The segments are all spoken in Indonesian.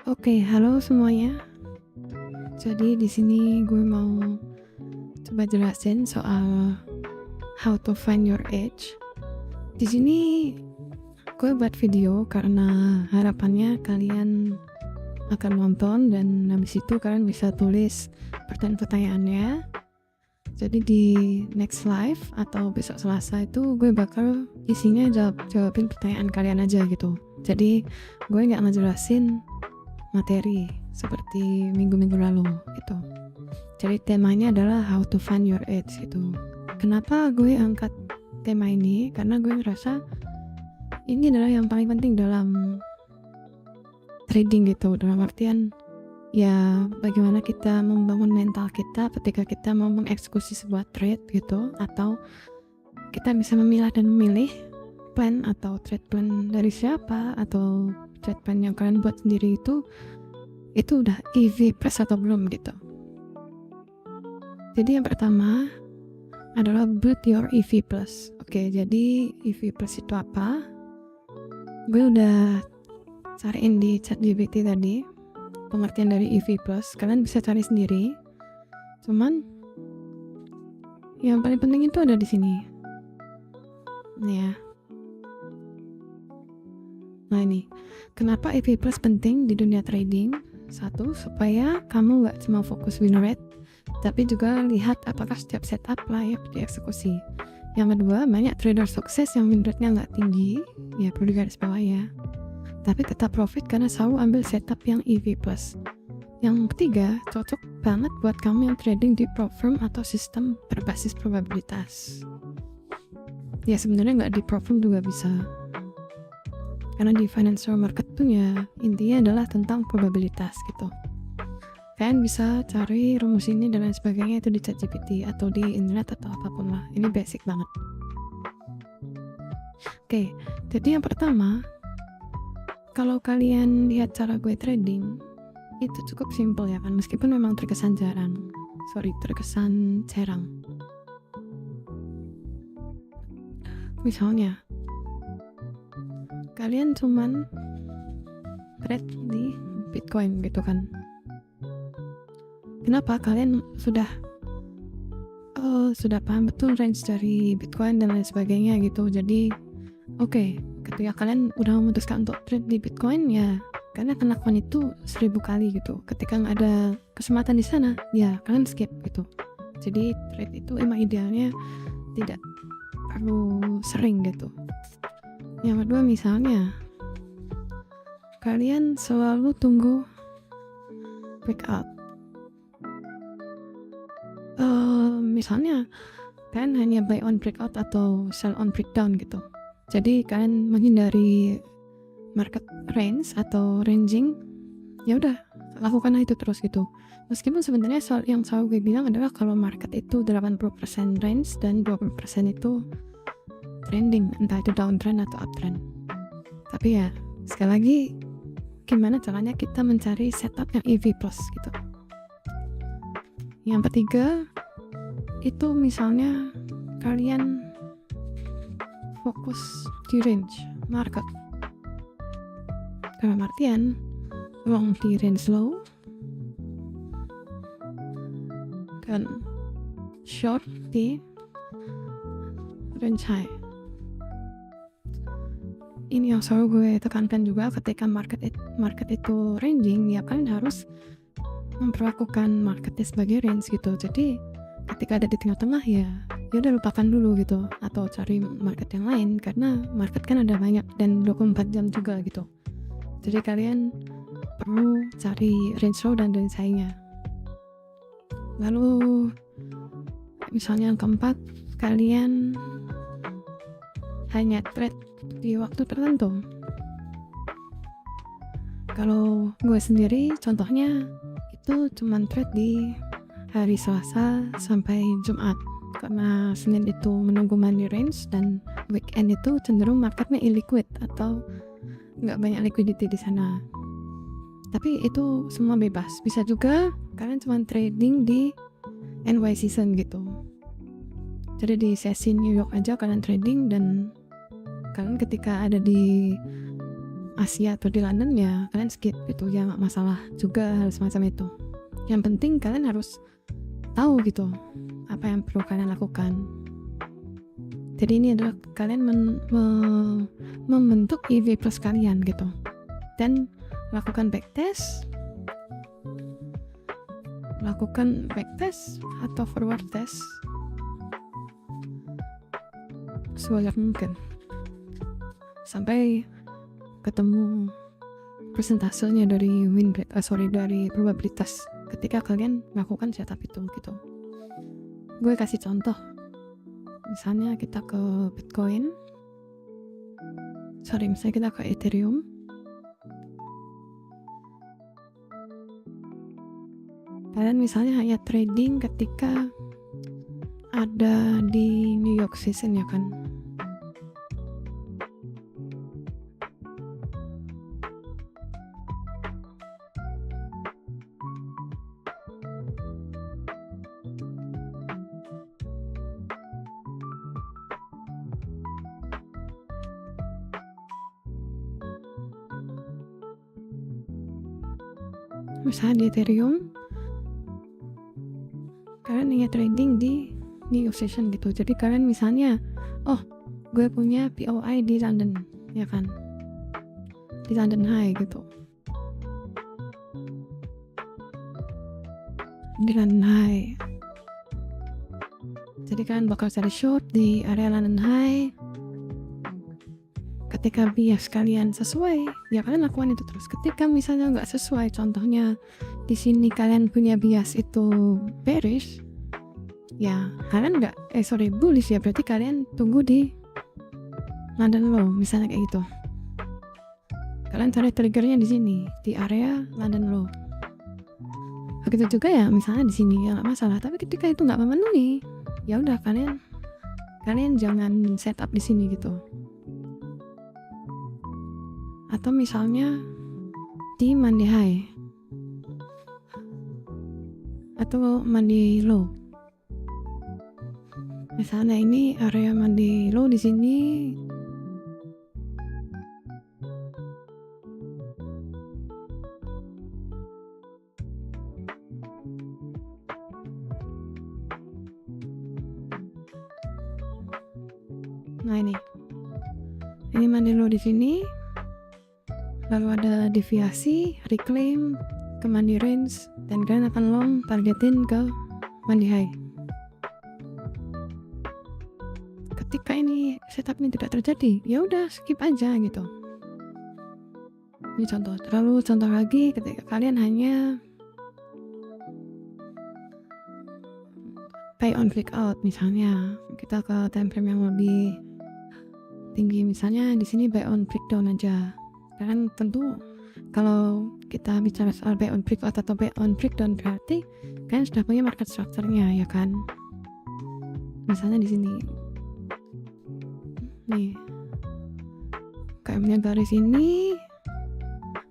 Oke, halo semuanya. Jadi di sini gue mau coba jelasin soal how to find your edge. Di sini gue buat video karena harapannya kalian akan nonton dan habis itu kalian bisa tulis pertanyaan-pertanyaannya. Jadi di next live atau besok Selasa itu gue bakal isinya jawabin pertanyaan kalian aja gitu. Jadi gue nggak ngejelasin materi seperti minggu-minggu lalu gitu. Jadi temanya adalah how to find your edge gitu. Kenapa gue angkat tema ini? Karena gue ngerasa ini adalah yang paling penting dalam trading gitu. Dalam artian ya bagaimana kita membangun mental kita ketika kita mau mengeksekusi sebuah trade gitu, atau kita bisa memilah dan memilih plan atau trade plan dari siapa, atau trade plan yang kalian buat sendiri itu udah EV plus atau belum gitu. Jadi yang pertama adalah build your EV plus. Oke, jadi EV plus itu apa? Gue udah cariin di ChatGPT tadi pengertian dari EV plus. Kalian bisa cari sendiri. Cuman yang paling penting itu ada di sini. Nih ya. Nah ini, kenapa EV plus penting di dunia trading? Satu, supaya kamu gak cuma fokus win rate, tapi juga lihat apakah setiap setup layak dieksekusi. Yang kedua, banyak trader sukses yang win rate-nya gak tinggi, ya perlu digaris bawah ya, tapi tetap profit karena selalu ambil setup yang EV plus. Yang ketiga, cocok banget buat kamu yang trading di prop firm atau sistem berbasis probabilitas. Ya sebenarnya gak di prop firm juga bisa, karena di financial market tuh ya intinya adalah tentang probabilitas gitu. Kalian bisa cari rumus ini dan lain sebagainya itu di ChatGPT atau di internet atau apapun lah. Ini basic banget. Oke, jadi yang pertama, kalau kalian lihat cara gue trading itu cukup simple ya kan, meskipun memang terkesan cerang. Misalnya kalian cuman trade di Bitcoin gitu kan. Kenapa? Kalian sudah paham betul range dari Bitcoin dan lain sebagainya gitu. Jadi oke, ketika kalian udah memutuskan untuk trade di Bitcoin, ya kalian akan lakukan itu 1000 kali gitu. Ketika nggak ada kesempatan di sana, ya kalian skip gitu. Jadi trade itu emang idealnya tidak perlu sering gitu. Yang kedua, misalnya kalian selalu tunggu breakout. Misalnya kalian hanya buy on breakout atau sell on breakdown gitu. Jadi kalian menghindari market range atau ranging, ya udah lakukan itu terus gitu. Meskipun sebenarnya yang selalu gue bilang adalah kalau market itu 80% range dan 20% itu trending, entah itu downtrend atau uptrend. Tapi ya sekali lagi, gimana caranya kita mencari setup yang EV plus gitu. Yang ketiga itu misalnya kalian fokus di range market, dalam artian long di range low dan short di range high. Ini yang selalu gue tekankan juga, ketika market itu ranging, ya kalian harus memperlakukan marketnya sebagai range gitu. Jadi ketika ada di tengah-tengah, ya udah lupakan dulu gitu, atau cari market yang lain, karena market kan ada banyak dan 24 jam juga gitu. Jadi kalian perlu cari range low dan range high-nya. Lalu misalnya yang keempat, kalian hanya trade di waktu tertentu. Kalau gue sendiri contohnya itu cuman trade di hari Selasa sampai Jumat, karena Senin itu menunggu money range dan weekend itu cenderung marketnya illiquid atau nggak banyak liquidity di sana. Tapi itu semua bebas. Bisa juga kalian cuma trading di NY season gitu. Jadi di sesi New York aja kalian trading, dan kalian ketika ada di Asia atau di London ya kalian skip gitu ya, nggak masalah juga hal semacam itu. Yang penting kalian harus tahu gitu apa yang perlu kalian lakukan. Jadi ini adalah kalian membentuk EV plus kalian gitu, dan lakukan backtest atau forward test sebanyak mungkin sampai ketemu persentasenya dari dari probabilitas ketika kalian melakukan setup itu gitu. Gue kasih contoh, misalnya kita ke misalnya kita ke Ethereum. Kalian misalnya hanya trading ketika ada di New York season ya kan. Misalnya di Ethereum kalian hanya trading di New York session gitu. Jadi kalian misalnya, oh gue punya POI di London ya kan, di London High gitu, di London High. Jadi kalian bakal cari short di area London High. Ketika bias kalian sesuai, ya kalian lakukan itu terus. Ketika misalnya nggak sesuai, contohnya di sini kalian punya bias itu bearish, ya kalian bullish ya, berarti kalian tunggu di London low, misalnya kayak gitu. Kalian cari triggernya di sini, di area London low. Begitu juga ya, misalnya di sini ya nggak masalah. Tapi ketika itu nggak memenuhi, ya udah kalian jangan setup di sini gitu. Atau misalnya di Monday high atau Monday low. Misalnya ini area Monday low di sini. Nah ini Monday low di sini. Lalu ada deviasi, reclaim ke Monday range, dan kalian akan long targetin ke Monday high. Ketika ini setup ini tidak terjadi, ya udah skip aja gitu. Ini contoh. Terlalu contoh lagi ketika kalian hanya pay on click out, misalnya kita ke time frame yang lebih tinggi, misalnya di sini buy on click down aja. Kan tentu kalau kita bicara soal buy on click out atau buy on click down, berarti kalian sudah punya market structure-nya ya kan. Misalnya di sini nih kayak punya garis ini,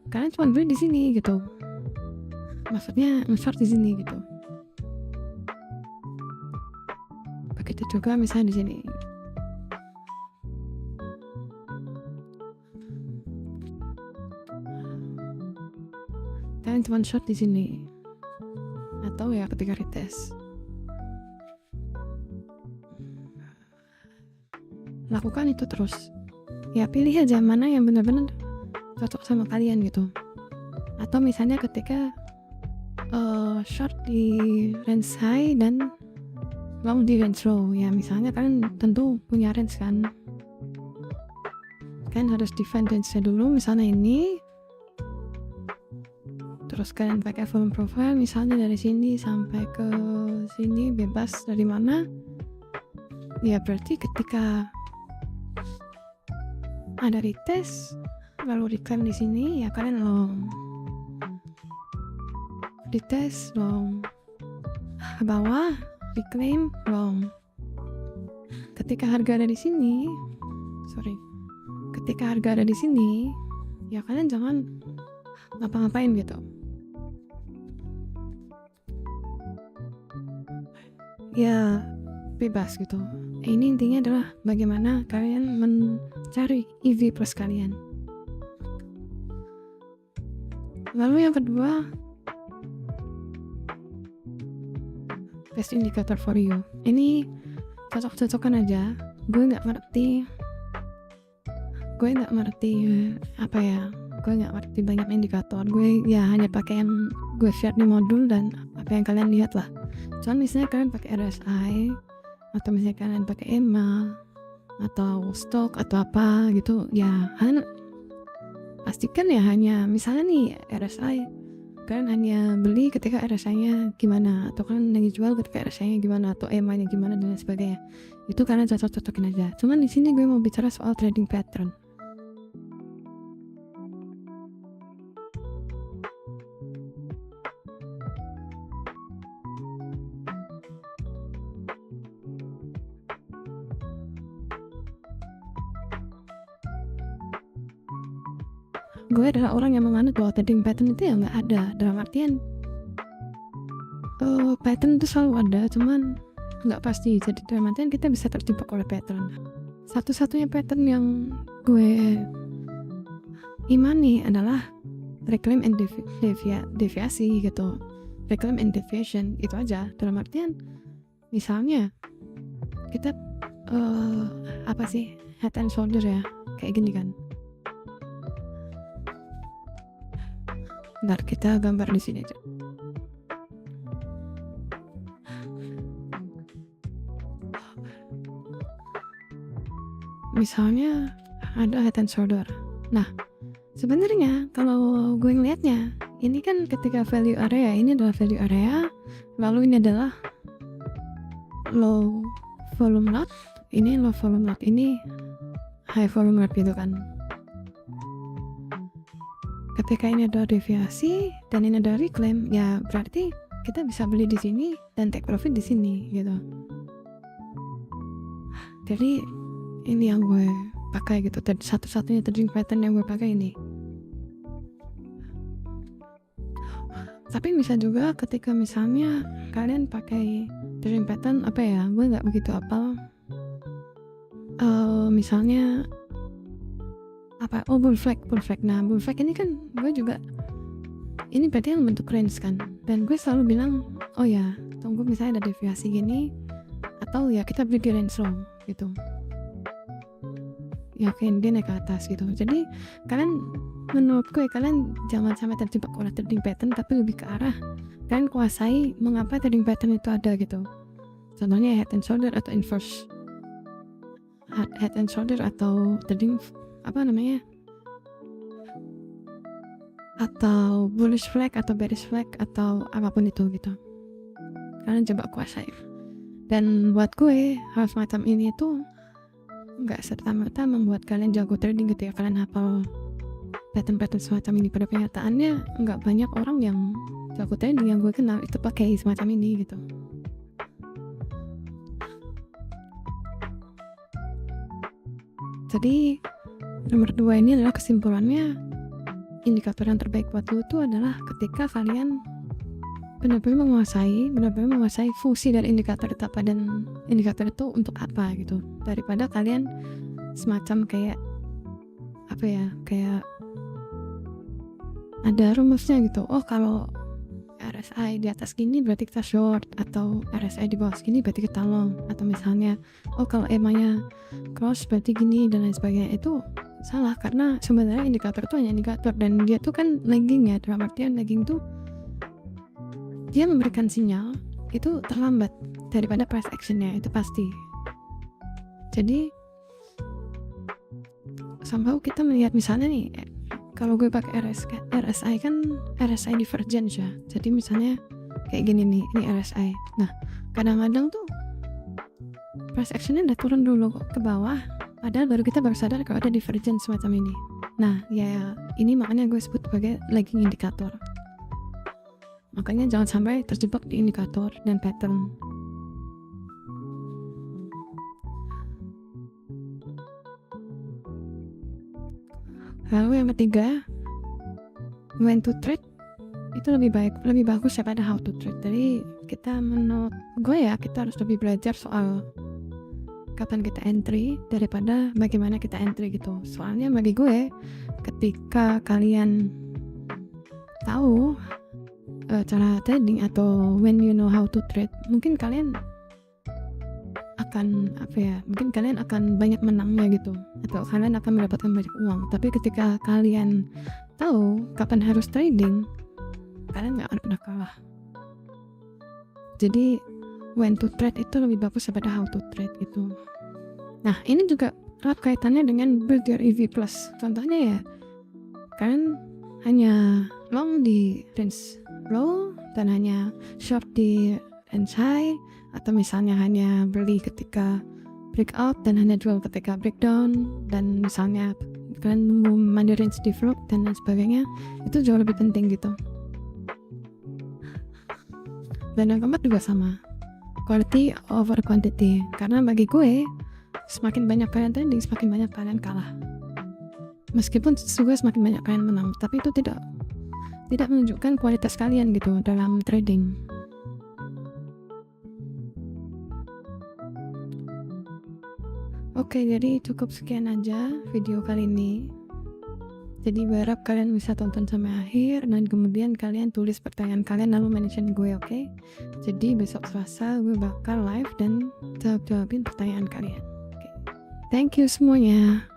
kalian cuma beli di sini gitu, maksudnya short di sini gitu. Begitu juga misalnya di sini. Kalian cuma short di sini, atau ya ketika retest. Lakukan itu terus. Ya pilih aja mana yang benar-benar cocok sama kalian gitu. Atau misalnya ketika short di range high dan long di range low, ya misalnya kalian tentu punya range kan. Kalian harus define range-nya dulu, misalnya ini. Terus kalian pakai volume profile, misalnya dari sini sampai ke sini bebas dari mana. Ya berarti ketika ada retest lalu reclaim di sini, ya kalian long. Retest long, ke bawah reclaim long. Ketika harga ada di sini, ya kalian jangan ngapa-ngapain gitu. Ya bebas gitu. Ini intinya adalah bagaimana kalian mencari EV plus kalian. Lalu yang kedua, best indicator for you. Ini cocok-cocokan aja. Gue nggak ngerti apa ya. Gue nggak ngerti banyak indikator. Gue ya hanya pakai yang gue share di modul dan apa yang kalian lihat lah. Cuman misalnya kalian pakai RSI atau misalnya kalian pakai EMA atau stok atau apa gitu, ya pastikan ya hanya misalnya nih RSI kalian hanya beli ketika RSI-nya gimana, atau kalian lagi jual ketika RSI-nya gimana, atau EMA-nya gimana dan sebagainya. Itu kalian cocok-cocokin aja. Cuman di sini gue mau bicara soal trading pattern. Gue adalah orang yang menganut bahwa trading pattern itu ya nggak ada, dalam artian pattern itu selalu ada, cuman nggak pasti. Jadi dalam artian kita bisa terjebak oleh pattern. Satu-satunya pattern yang gue imani adalah reclaim and deviasi gitu. Reclaim and deviation itu aja. Dalam artian misalnya kita head and shoulder ya, kayak gini kan. Bentar, kita gambar di sini aja. Misalnya ada head and shoulder. Nah, sebenarnya kalau gue ngeliatnya, ini kan ketika value area, ini adalah value area, lalu ini adalah low volume lot, ini low volume lot, ini high volume lot gitu kan. Ketika ini ada deviasi dan ini ada reclaim, ya berarti kita bisa beli di sini dan take profit di sini gitu. Jadi ini yang gue pakai gitu. Satu-satunya trading pattern yang gue pakai ini. Tapi bisa juga ketika misalnya kalian pakai trading pattern apa ya, gue nggak begitu apal. Misalnya bull flag. Nah, bull flag ini kan gue juga, ini berarti yang bentuk range kan, dan gue selalu bilang oh ya tunggu misalnya ada deviasi gini, atau ya kita beli di range low gitu ya, oke dia naik ke atas gitu. Jadi kalian, menurut gue kalian jangan sampai terjebak oleh trading pattern, tapi lebih ke arah kalian kuasai mengapa trading pattern itu ada gitu. Contohnya head and shoulder atau inverse head and shoulder, atau trading atau bullish flag atau bearish flag atau apapun itu gitu. Kalian coba kuasai. Dan buat gue hal semacam ini tuh nggak serta-merta membuat kalian jago trading gitu ya. Kalian hafal pattern-pattern semacam ini. Pada kenyataannya nggak banyak orang yang jago trading yang gue kenal itu pakai semacam ini gitu. Jadi nomor 2 ini adalah kesimpulannya, indikator yang terbaik buat lu itu adalah ketika kalian benar-benar menguasai fungsi dari indikator itu apa dan indikator itu untuk apa gitu, daripada kalian semacam kayak ada rumusnya gitu. Oh, kalau RSI di atas gini berarti kita short, atau RSI di bawah segini berarti kita long, atau misalnya oh kalau EMA-nya cross berarti gini dan lain sebagainya. Itu salah, karena sebenarnya indikator itu hanya indikator, dan dia tuh kan lagging ya. Dalam artian lagging tuh dia memberikan sinyal itu terlambat daripada price actionnya, itu pasti. Jadi somehow kita melihat misalnya nih, kalau gue pakai RSI kan RSI divergence ya. Jadi misalnya kayak gini nih, ini RSI. Nah, kadang-kadang tuh price actionnya udah turun dulu ke bawah, padahal baru kita sadar kalau ada divergence semacam ini. Nah, ya ini makanya gue sebut sebagai lagging indikator. Makanya jangan sampai terjebak di indikator dan pattern. Lalu yang ketiga, when to trade itu lebih bagus daripada how to trade. Jadi kita, menurut gue ya, kita harus lebih belajar soal kapan kita entry daripada bagaimana kita entry gitu. Soalnya bagi gue, ketika kalian tahu cara trading atau when you know how to trade, mungkin kalian akan mungkin kalian akan banyak menangnya gitu, atau kalian akan mendapatkan banyak uang. Tapi ketika kalian tahu kapan harus trading, kalian nggak akan pernah kalah. Jadi when to trade itu lebih bagus daripada how to trade itu. Nah, ini juga erat kaitannya dengan build your EV plus. Contohnya ya, kalian hanya long di range low dan hanya short di range high, atau misalnya hanya beli ketika breakout dan hanya jual ketika breakdown, dan misalnya kalian nunggu money range develop dan lain sebagainya. Itu jauh lebih penting gitu. Dan yang keempat juga sama, quality over quantity. Karena bagi gue, semakin banyak kalian trading, semakin banyak kalian kalah. Meskipun juga semakin banyak kalian menang, tapi itu tidak menunjukkan kualitas kalian gitu dalam trading. Oke, jadi cukup sekian aja video kali ini. Jadi berharap kalian bisa tonton sampai akhir, dan kemudian kalian tulis pertanyaan kalian lalu mention gue, oke? Jadi besok Selasa gue bakal live dan jawabin pertanyaan kalian. Oke. Thank you semuanya.